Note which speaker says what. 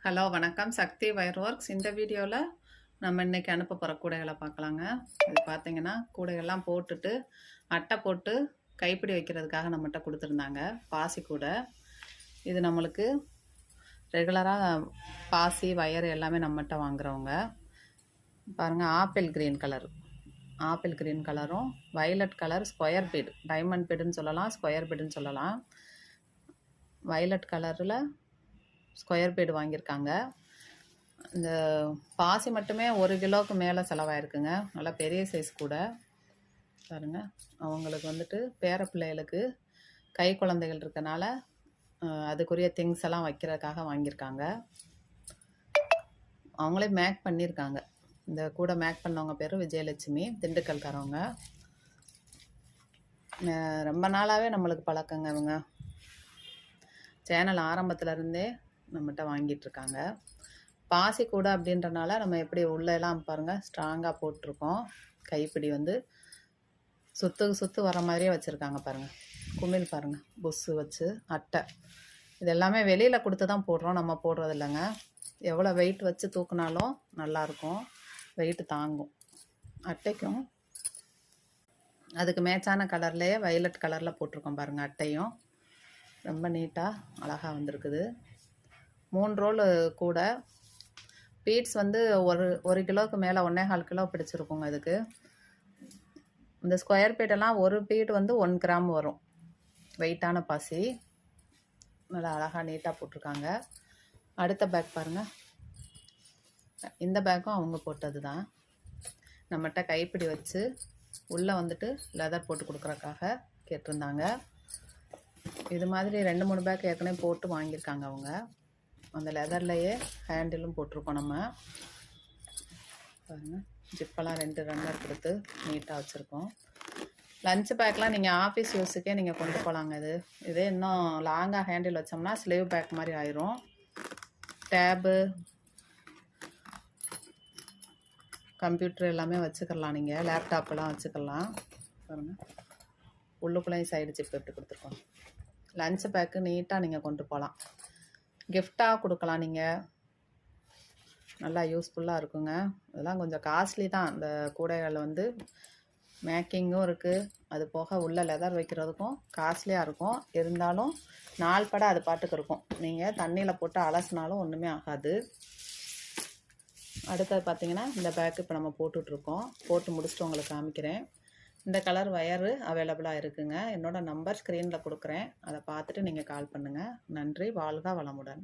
Speaker 1: Hello வணக்கம். சக்தி wire works. இந்த வீடியோவில் நம்ம இன்றைக்கி அனுப்ப போகிற கூடைகளை பார்க்கலாங்க. இது பார்த்தீங்கன்னா கூடைகள்லாம் போட்டுட்டு அட்டை போட்டு கைப்பிடி வைக்கிறதுக்காக நம்மகிட்ட கொடுத்துருந்தாங்க. பாசி கூடை இது நம்மளுக்கு ரெகுலராக பாசி வயர் எல்லாமே நம்மகிட்ட வாங்குறவங்க. பாருங்கள், ஆப்பிள் க்ரீன் கலரும் violet colour square bead, diamond பீடுன்னு சொல்லலாம், ஸ்கொயர் பீடுன்னு சொல்லலாம். வயலட் கலரில் ஸ்கொயர் பீடு வாங்கியிருக்காங்க. இந்த பாசி மட்டுமே 1 கிலோவுக்கு மேலே செலவாயிருக்குங்க. நல்லா பெரிய சைஸ் கூட பாருங்கள். அவங்களுக்கு வந்துட்டு பேர பிள்ளைகளுக்கு கை குழந்தைகள் இருக்கனால அதுக்குரிய திங்ஸ் எல்லாம் வைக்கிறதுக்காக வாங்கியிருக்காங்க. அவங்களே மேக் பண்ணியிருக்காங்க. இந்த கூட மேக் பண்ணவங்க பேர் விஜயலட்சுமி, திண்டுக்கல்காரவங்க. ரொம்ப நாளாகவே நம்மளுக்கு பழக்கங்க. இவங்க சேனல் ஆரம்பத்துலேருந்தே நம்மகிட்ட வாங்கிட்டுருக்காங்க. பாசி கூட அப்படின்றனால நம்ம எப்படி உள்ளெல்லாம் பாருங்கள் ஸ்ட்ராங்காக போட்டிருக்கோம். கைப்பிடி வந்து சுற்று வர மாதிரியே வச்சுருக்காங்க பாருங்கள். குமிழ் பாருங்கள், புஸ்ஸு வச்சு அட்டை. இது எல்லாமே வெளியில் கொடுத்து தான் போடுறோம், நம்ம போடுறது இல்லைங்க. எவ்வளோ வெயிட் வச்சு தூக்குனாலும் நல்லாயிருக்கும், வெயிட்டு தாங்கும். அட்டைக்கும் அதுக்கு மேட்சான கலர்லேயே வயலட் கலரில் போட்டிருக்கோம் பாருங்கள். அட்டையும் ரொம்ப நீட்டாக அழகாக வந்திருக்குது. 3 ரோல் கூட. பீட்ஸ் வந்து ஒரு கிலோவுக்கு மேலே 1.25 கிலோ பிடிச்சிருக்குங்க. இதுக்கு இந்த ஸ்கொயர் பீட்டெல்லாம் ஒரு பீட் வந்து 1 கிராம் வரும். வெயிட்டான பாசி நல்லா அழகாக நீட்டாக போட்டிருக்காங்க. அடுத்த பேக் பாருங்கள். இந்த பேக்கும் அவங்க போட்டது தான். நம்மகிட்ட கைப்பிடி வச்சு உள்ளே வந்துட்டு லெதர் போட்டு கொடுக்குறக்காக கேட்டிருந்தாங்க. இது மாதிரி 2-3 பேக் ஏற்கனவே போட்டு வாங்கியிருக்காங்க அவங்க. அந்த லெதர்லையே ஹேண்டிலும் போட்டிருக்கோம் நம்ம பாருங்கள். ஜிப்பெல்லாம் 2 ரன்னர் கொடுத்து நீட்டாக வச்சுருக்கோம். லஞ்ச் பேக்லாம் நீங்கள் ஆஃபீஸ் யூஸுக்கே நீங்கள் கொண்டு போகலாங்க. இதே இன்னும் லாங்காக ஹேண்டில் வச்சோம்னா ஸ்லீவ் பேக் மாதிரி ஆயிரும். டேபு, கம்ப்யூட்டர் எல்லாமே வச்சுக்கலாம். நீங்கள் லேப்டாப்பெல்லாம் வச்சுக்கலாம் பாருங்கள். உள்ளுக்குள்ளேயும் சைடு ஜிப் எப்படி கொடுத்துருக்கோம். லஞ்ச் பேக்கு நீட்டாக நீங்கள் கொண்டு போகலாம், கிஃப்டாக கொடுக்கலாம். நீங்கள் நல்லா யூஸ்ஃபுல்லாக இருக்குங்க. இதெல்லாம் கொஞ்சம் காஸ்ட்லி தான். இந்த கூடைகள் வந்து மேக்கிங்கும் இருக்குது, அது போக உள்ள லெதர் வைக்கிறதுக்கும் காஸ்ட்லியாக இருக்கும். இருந்தாலும் நாள் பட அது பாட்டுக்கு இருக்கும். நீங்கள் தண்ணியில் போட்டு அலசினாலும் ஒன்றுமே ஆகாது. அடுத்தது பார்த்திங்கன்னா இந்த பேக்கு இப்போ நம்ம போட்டுட்ருக்கோம். போட்டு முடிச்சுட்டு உங்களுக்கு காமிக்கிறேன். இந்த கலர் வயரு அவைலபிளாக இருக்குங்க. என்னோடய நம்பர் ஸ்க்ரீனில் கொடுக்குறேன், அதை பார்த்துட்டு நீங்கள் கால் பண்ணுங்கள். நன்றி. வாழ்க வளமுடன்.